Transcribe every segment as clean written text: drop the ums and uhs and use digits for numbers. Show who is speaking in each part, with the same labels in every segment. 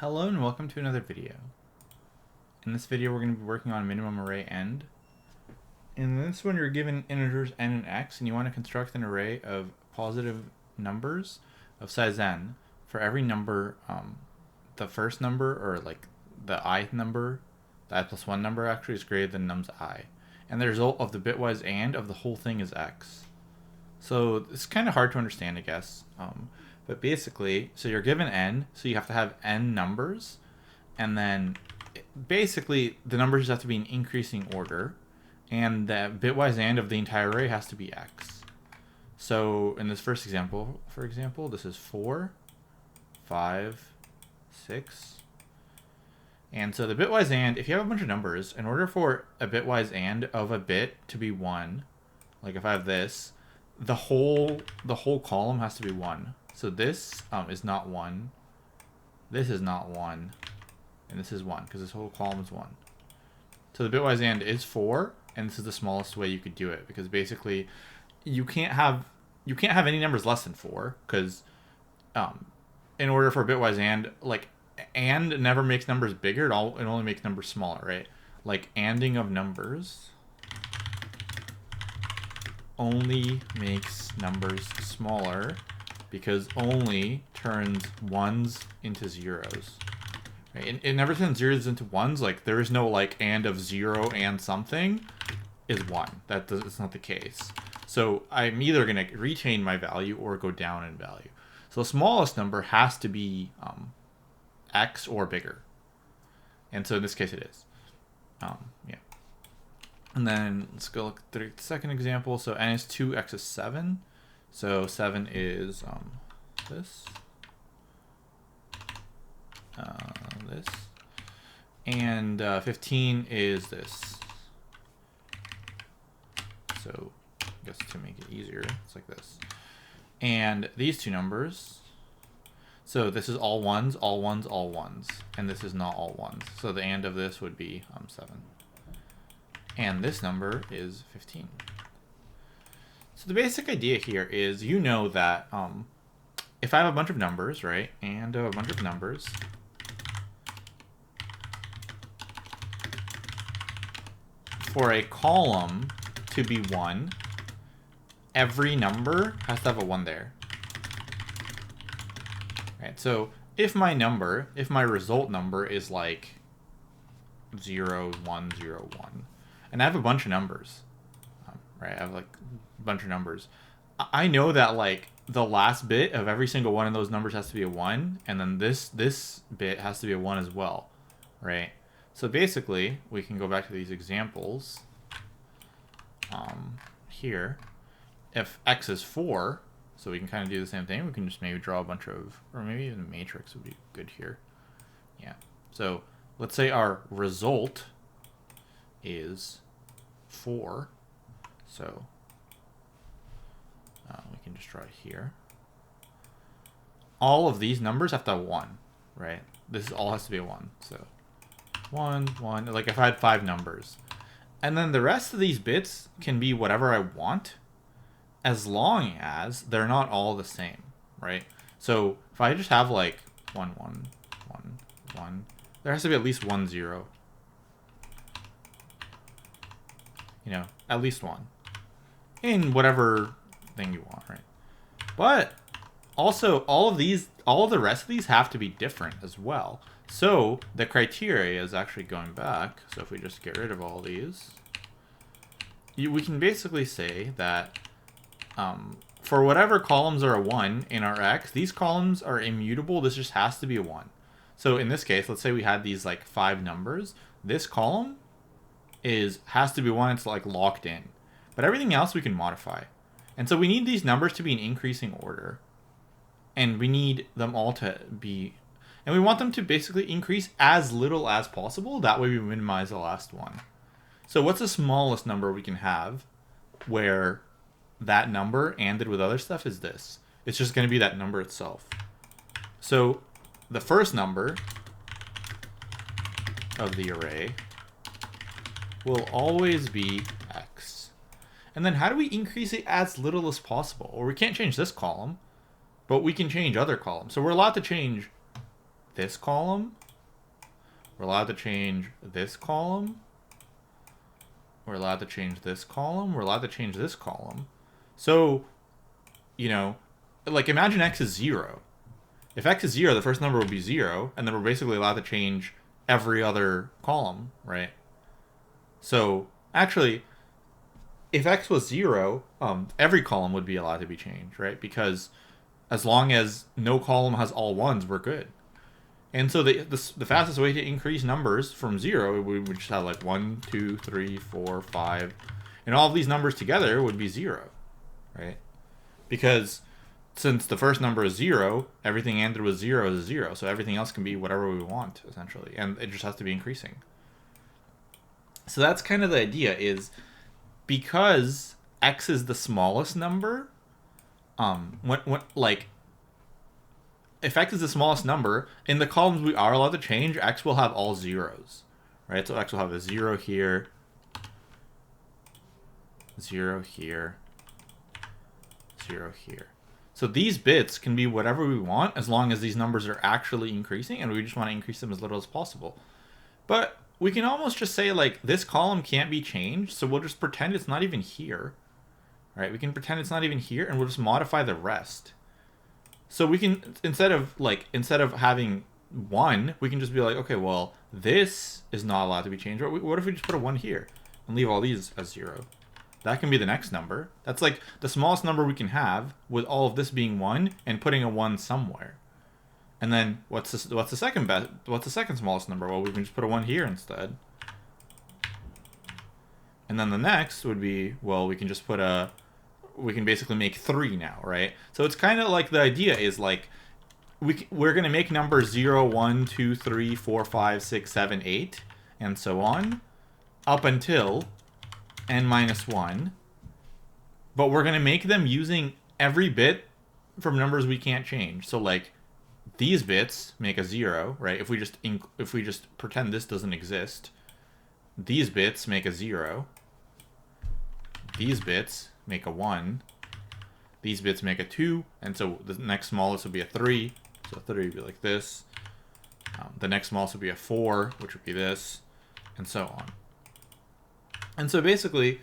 Speaker 1: Hello and welcome to another video. In this video we're going to be working on minimum array end. In this one you're given integers n and x and you want to construct an array of positive numbers of size n for every number, the first number, or like the ith number, the I plus 1 number actually, is greater than nums I. And the result of the bitwise and of the whole thing is x. So it's kind of hard to understand, I guess. But basically, so you're given n, so you have to have n numbers, and then basically the numbers have to be in increasing order, and the bitwise and of the entire array has to be x. So in this first example, for example, this is 4, 5, 6. And so the bitwise and, if you have a bunch of numbers, in order for a bitwise and of a bit to be 1, like if I have this, the whole column has to be 1. So this is not 1, this is not 1, and this is 1, because this whole column is 1. So the bitwise and is 4, and this is the smallest way you could do it, because basically you can't have any numbers less than 4, because in order for a bitwise and, like, and never makes numbers bigger, it only makes numbers smaller, right? Like, anding of numbers only makes numbers smaller, because only turns ones into zeros. Right? It never turns zeros into ones. Like, there is no like and of 0 and something is 1. It's not the case. So I'm either going to retain my value or go down in value. So the smallest number has to be x or bigger. And so in this case it is. Yeah. And then let's go look at the second example. So n is 2, x is 7. So 7 is this, this, and 15 is this. So I guess to make it easier, it's like this. And these two numbers, so this is all ones, all ones, all ones, and this is not all ones. So the and of this would be 7. And this number is 15. So the basic idea here is, you know that if I have a bunch of numbers, right, and a bunch of numbers, for a column to be 1, every number has to have a 1 there. Right, so if my result number is like 0, 1, 0, 1, and I have a bunch of numbers, right, I have like a bunch of numbers, I know that like the last bit of every single one of those numbers has to be a 1, and then this bit has to be a 1 as well, right? So basically we can go back to these examples here. If x is 4, so we can kind of do the same thing. We can just maybe draw a bunch of, or maybe even a matrix would be good here. Yeah. So let's say our result is 4. So we can just draw it here. All of these numbers have to have 1, right? This all has to be a 1. So 1, 1, like if I had 5 numbers. And then the rest of these bits can be whatever I want, as long as they're not all the same, right? So if I just have like 1, 1, 1, 1, there has to be at least 1, 0. You know, at least 1. In whatever thing you want, right? But also all of the rest of these have to be different as well. So the criteria is actually going back. So if we just get rid of all these, we can basically say that for whatever columns are a 1 in our x, these columns are immutable. This just has to be a 1. So in this case, let's say we had these like 5 numbers. This column has to be 1. It's like locked in. But everything else we can modify. And so we need these numbers to be in increasing order. And we need them all to be, and we want them to basically increase as little as possible. That way we minimize the last one. So what's the smallest number we can have where that number anded with other stuff is this? It's just going to be that number itself. So the first number of the array will always be x. And then how do we increase it as little as possible? Or we can't change this column, but we can change other columns. So we're allowed to change this column. We're allowed to change this column. We're allowed to change this column. We're allowed to change this column. So, you know, like imagine x is 0. If x is 0, the first number would be 0, and then we're basically allowed to change every other column, right? So, actually, if x was 0, every column would be allowed to be changed, right? Because as long as no column has all ones, we're good. And so the fastest way to increase numbers from 0, we would just have like 1, 2, 3, 4, 5. And all of these numbers together would be 0, right? Because since the first number is 0, everything ended with 0 is 0. So everything else can be whatever we want, essentially. And it just has to be increasing. So that's kind of the idea, is because x is the smallest number, if x is the smallest number, in the columns we are allowed to change, x will have all zeros, right? So x will have a 0 here, 0 here, 0 here. So these bits can be whatever we want as long as these numbers are actually increasing, and we just want to increase them as little as possible. But we can almost just say, like, this column can't be changed, so we'll just pretend it's not even here, right? We can pretend it's not even here, and we'll just modify the rest. So we can, instead of having 1, we can just be like, okay, well, this is not allowed to be changed. What if we just put a 1 here and leave all these as 0? That can be the next number. That's like the smallest number we can have, with all of this being 1 and putting a 1 somewhere. And then what's the second smallest number? Well, we can just put a 1 here instead. And then the next would be, well, we can just put we can basically make 3 now, right? So it's kind of like the idea is like we're going to make numbers 0, 1, 2, 3, 4, 5, 6, 7, 8, and so on, up until n minus 1. But we're going to make them using every bit from numbers we can't change. So like these bits make a 0, right? If we just pretend this doesn't exist, these bits make a 0. These bits make a 1. These bits make a 2, and so the next smallest would be a 3. So 3 would be like this. The next smallest would be a 4, which would be this, and so on. And so basically,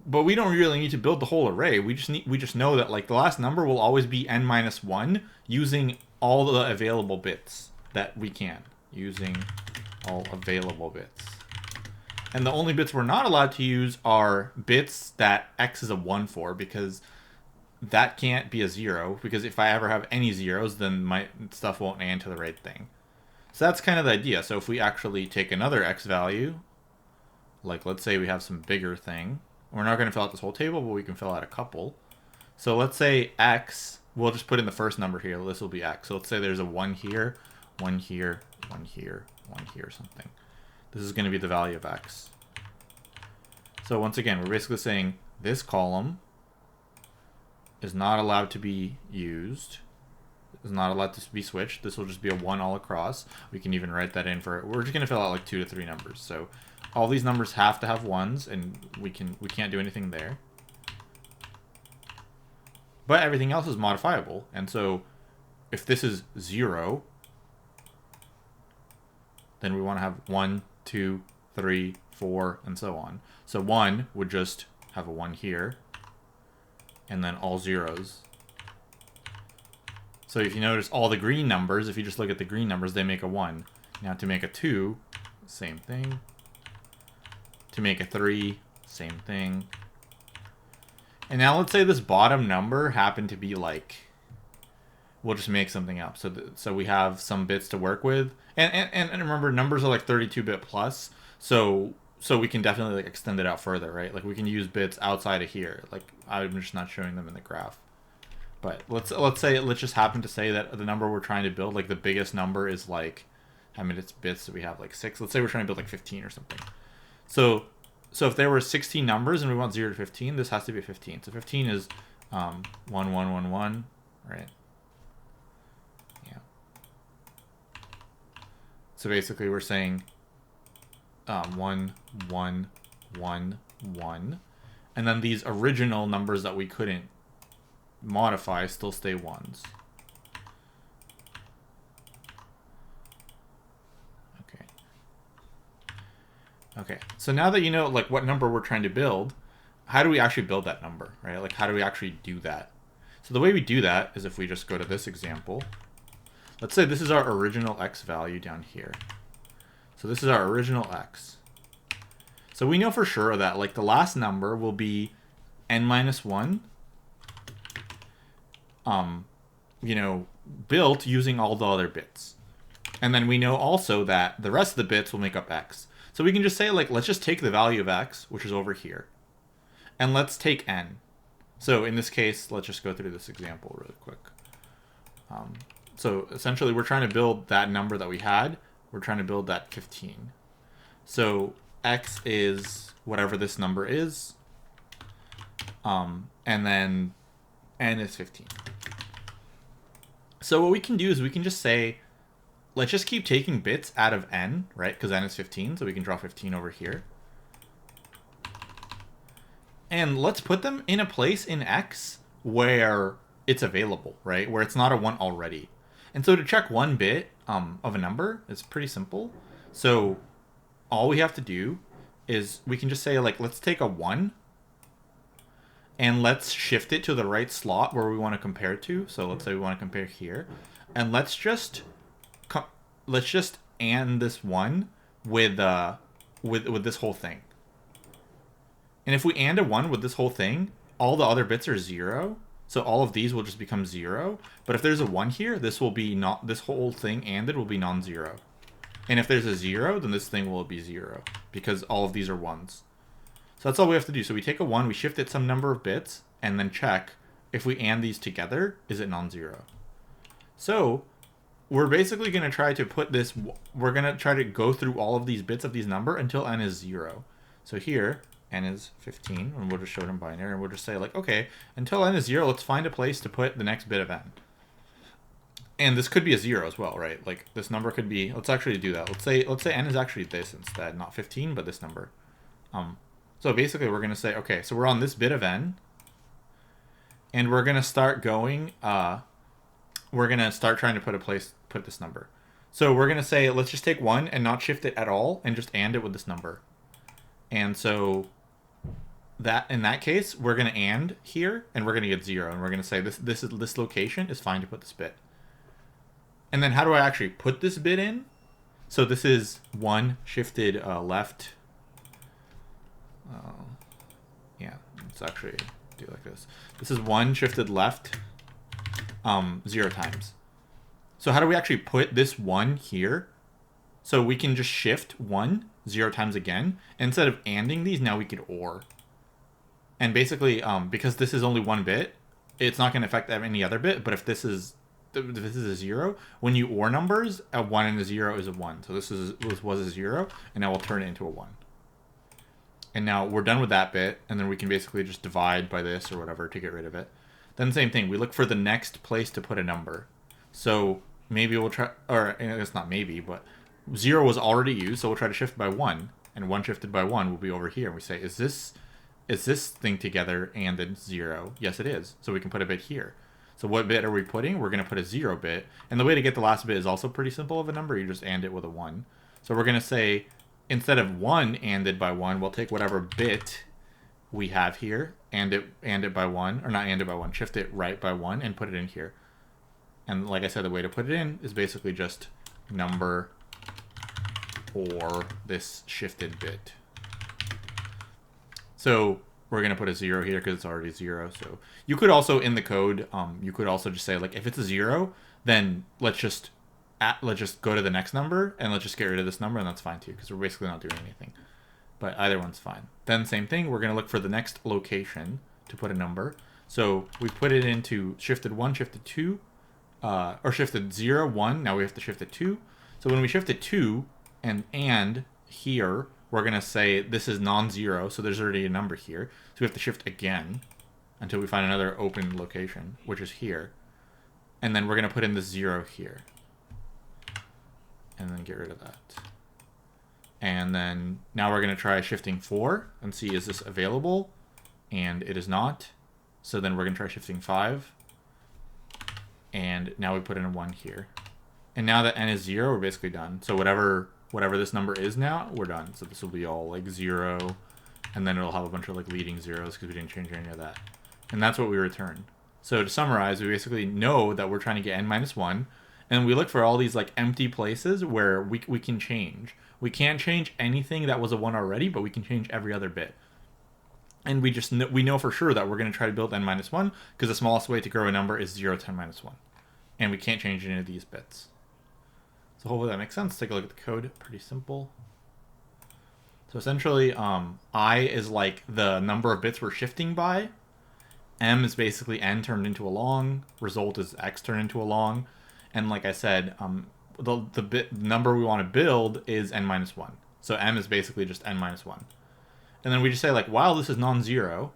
Speaker 1: but we don't really need to build the whole array. We just know that like the last number will always be n minus 1 using all the available bits that we can, using all available bits. And the only bits we're not allowed to use are bits that x is a 1 for, because that can't be a 0, because if I ever have any zeros, then my stuff won't add to the right thing. So that's kind of the idea. So if we actually take another x value, like let's say we have some bigger thing, we're not going to fill out this whole table, but we can fill out a couple. So let's say x, we'll just put in the first number here. This will be x. So let's say there's a 1 here, 1 here, 1 here, 1 here, something. This is going to be the value of x. So once again, we're basically saying this column is not allowed to be used, is not allowed to be switched. This will just be a 1 all across. We can even write that in for, we're just going to fill out like 2 to 3 numbers. So all these numbers have to have 1s, and we can't do anything there. But everything else is modifiable. And so if this is 0, then we want to have 1, 2, 3, 4, and so on. So 1 would just have a 1 here, and then all zeros. So if you notice all the green numbers, if you just look at the green numbers, they make a 1. Now to make a 2, same thing. To make a 3, same thing. And now let's say this bottom number happened to be like, we'll just make something up. So we have some bits to work with. And remember, numbers are like 32-bit plus. So we can definitely like extend it out further, right? Like we can use bits outside of here. Like I'm just not showing them in the graph. But let's just happen to say that the number we're trying to build, like the biggest number is like, how many bits do we have? Like 6. Let's say we're trying to build like 15 or something. So if there were 16 numbers and we want 0 to 15, this has to be 15. So 15 is 1, 1, 1, 1, right? Yeah. So basically we're saying 1, 1, 1, 1. And then these original numbers that we couldn't modify still stay 1s. Okay, so now that you know like what number we're trying to build, how do we actually build that number, right? Like how do we actually do that? So the way we do that is if we just go to this example. Let's say this is our original x value down here. So this is our original x. So we know for sure that like the last number will be n minus 1, you know, built using all the other bits. And then we know also that the rest of the bits will make up x. So we can just say like, let's just take the value of x, which is over here, and let's take n. So in this case, let's just go through this example really quick. So essentially we're trying to build that number that we had. We're trying to build that 15. So x is whatever this number is. And then n is 15. So what we can do is we can just say, let's just keep taking bits out of n, right? Because n is 15, so we can draw 15 over here. And let's put them in a place in x where it's available, right? Where it's not a 1 already. And so to check one bit of a number, it's pretty simple. So all we have to do is we can just say, like, let's take a 1 and let's shift it to the right slot where we want to compare to. So let's say we want to compare here. And let's just AND this 1 with this whole thing. And if we AND a 1 with this whole thing, all the other bits are 0. So all of these will just become 0. But if there's a 1 here, this will be not, this whole thing ANDed will be non-zero. And if there's a 0, then this thing will be 0 because all of these are 1s. So that's all we have to do. So we take a 1, we shift it some number of bits, and then check if we AND these together, is it non-zero? So we're basically going to try to put this, we're going to try to go through all of these bits of these number until n is 0. So here, n is 15, and we'll just show it in binary, and we'll just say like, okay, until n is 0, let's find a place to put the next bit of n. And this could be a 0 as well, right? Like this number could be, let's actually do that. Let's say n is actually this instead, not 15, but this number. So basically we're going to say, okay, so we're on this bit of n, and we're going to start going, we're going to start trying to put this number. So we're going to say, let's just take 1 and not shift it at all, and just AND it with this number. And so that in that case, we're going to AND here, and we're going to get 0, and we're going to say this location is fine to put this bit. And then how do I actually put this bit in? So this is 1 shifted left. Yeah, let's actually do it like this. This is 1 shifted left 0 times. So how do we actually put this 1 here? So we can just shift 1 0 times again. Instead of ANDing these, now we could OR. And basically, because this is only 1 bit, it's not going to affect any other bit. But if this is a 0, when you OR numbers, a 1 and a 0 is a 1. So this was a 0, and now we'll turn it into a 1. And now we're done with that bit, and then we can basically just divide by this or whatever to get rid of it. Then same thing, we look for the next place to put a number. So maybe we'll try, or it's not maybe, but 0 was already used, so we'll try to shift by 1. And 1 shifted by 1 will be over here. And we say, is this thing together and then 0? Yes, it is. So we can put a bit here. So what bit are we putting? We're going to put a 0 bit. And the way to get the last bit is also pretty simple of a number. You just AND it with a 1. So we're going to say, instead of 1 ANDed by 1, we'll take whatever bit we have here, AND it by 1, or not AND it by 1, shift it right by 1, and put it in here. And like I said, the way to put it in is basically just number or this shifted bit. So we're going to put a 0 here because it's already 0. So you could also, in the code, you could also just say, like, if it's a 0, then let's just go to the next number, and let's just get rid of this number, and that's fine too, because we're basically not doing anything. But either one's fine. Then same thing, we're going to look for the next location to put a number. So we put it into shifted 1, shifted 2, or shifted 0, 1. Now we have to shift it 2. So when we shift it 2 and here, we're going to say this is non-zero, so there's already a number here. So we have to shift again until we find another open location, which is here. And then we're going to put in the 0 here. And then get rid of that. And then now we're going to try shifting 4 and see, is this available? And it is not. So then we're going to try shifting 5. And now we put in a 1 here. And now that n is 0, we're basically done. So whatever whatever this number is now, we're done. So this will be all like 0, and then it'll have a bunch of like leading zeros because we didn't change any of that. And that's what we return. So to summarize, we basically know that we're trying to get n minus 1, and we look for all these like empty places where we can change. We can't change anything that was a 1 already, but we can change every other bit. And we know for sure that we're going to try to build n minus 1 because the smallest way to grow a number is 0 to n minus 1. And we can't change any of these bits. So hopefully that makes sense. Take a look at the code. Pretty simple. So essentially, I is like the number of bits we're shifting by. M is basically n turned into a long. Result is x turned into a long. And like I said, the bit number we want to build is n minus 1. So m is basically just n minus 1. And then we just say, like, while this is non-zero,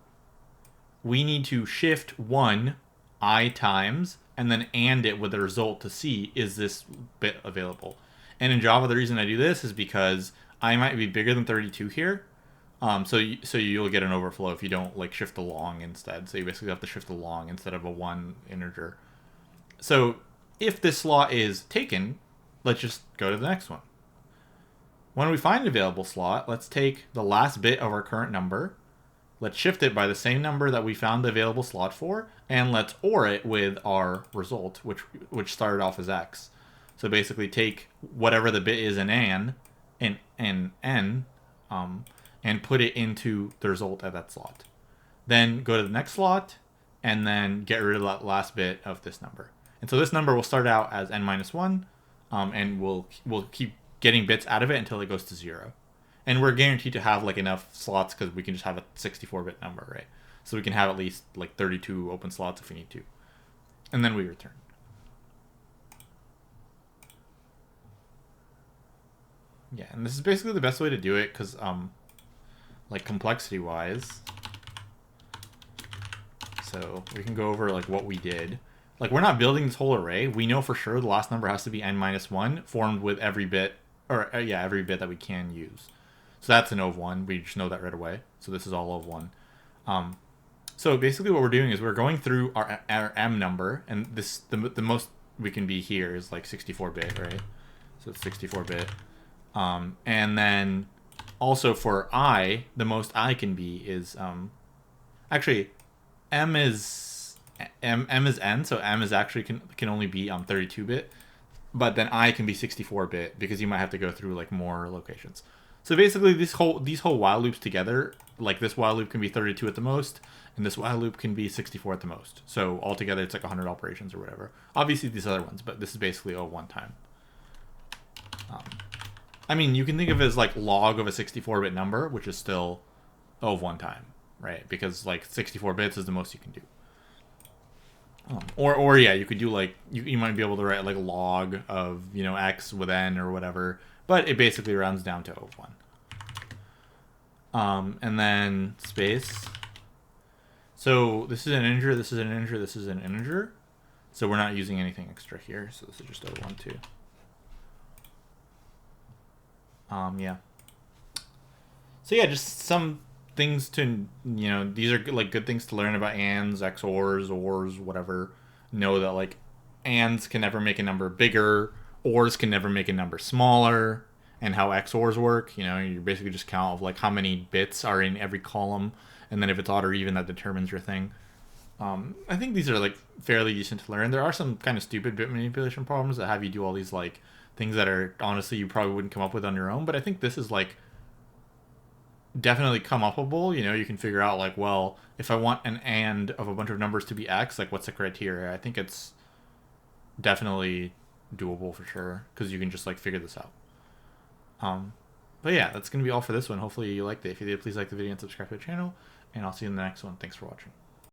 Speaker 1: we need to shift 1 I times, and then AND it with the result to see, is this bit available? And in Java, the reason I do this is because I might be bigger than 32 here. So you'll get an overflow if you don't like shift the long instead. So you basically have to shift the long instead of a 1 integer. So if this slot is taken, let's just go to the next one. When we find an available slot, let's take the last bit of our current number. Let's shift it by the same number that we found the available slot for, and let's OR it with our result, which started off as x. So basically take whatever the bit is in n, and put it into the result at that slot. Then go to the next slot, and then get rid of that last bit of this number. And so this number will start out as n minus 1, and we'll keep getting bits out of it until it goes to 0. And we're guaranteed to have like enough slots because we can just have a 64-bit number, right? So we can have at least like 32 open slots if we need to. And then we return. Yeah, and this is basically the best way to do it because like complexity-wise. So we can go over like what we did. Like we're not building this whole array. We know for sure the last number has to be n minus 1 formed with every bit, or every bit that we can use. So that's an O of 1. We just know that right away. So this is all O of 1. So basically what we're doing is we're going through our M number, and this the most we can be here is like 64-bit, right? So it's 64-bit. And then also for I, the most I can be is actually M is n, so M is actually can only be 32-bit. But then I can be 64-bit because you might have to go through like more locations. So basically these whole while loops together, like this while loop can be 32 at the most, and this while loop can be 64 at the most. So altogether it's like 100 operations or whatever. Obviously these other ones, but this is basically O one time. I mean, you can think of it as like log of a 64-bit number, which is still O of 1 time, right? Because like 64 bits is the most you can do. Or yeah, you could do like you might be able to write like log of x with n or whatever, but it basically rounds down to O of 1. And then space. So this is an integer, this is an integer, this is an integer. So we're not using anything extra here. So this is just O of 1 too. Yeah. So yeah, just some things to, these are like good things to learn about ands, XORs, ORs, whatever. Know that like ands can never make a number bigger, ORs can never make a number smaller, and how XORs work. You basically just count of like how many bits are in every column, and then if it's odd or even, that determines your thing. I think these are like fairly decent to learn. There are some kind of stupid bit manipulation problems that have you do all these like things that are honestly you probably wouldn't come up with on your own, but I think this is like definitely come upable. You can figure out like, well, if I want an and of a bunch of numbers to be x, like what's the criteria? I think it's definitely doable for sure because you can just like figure this out. But yeah, that's gonna be all for this one. Hopefully you liked it. If you did, please like the video and subscribe to the channel, and I'll see you in the next one. Thanks for watching.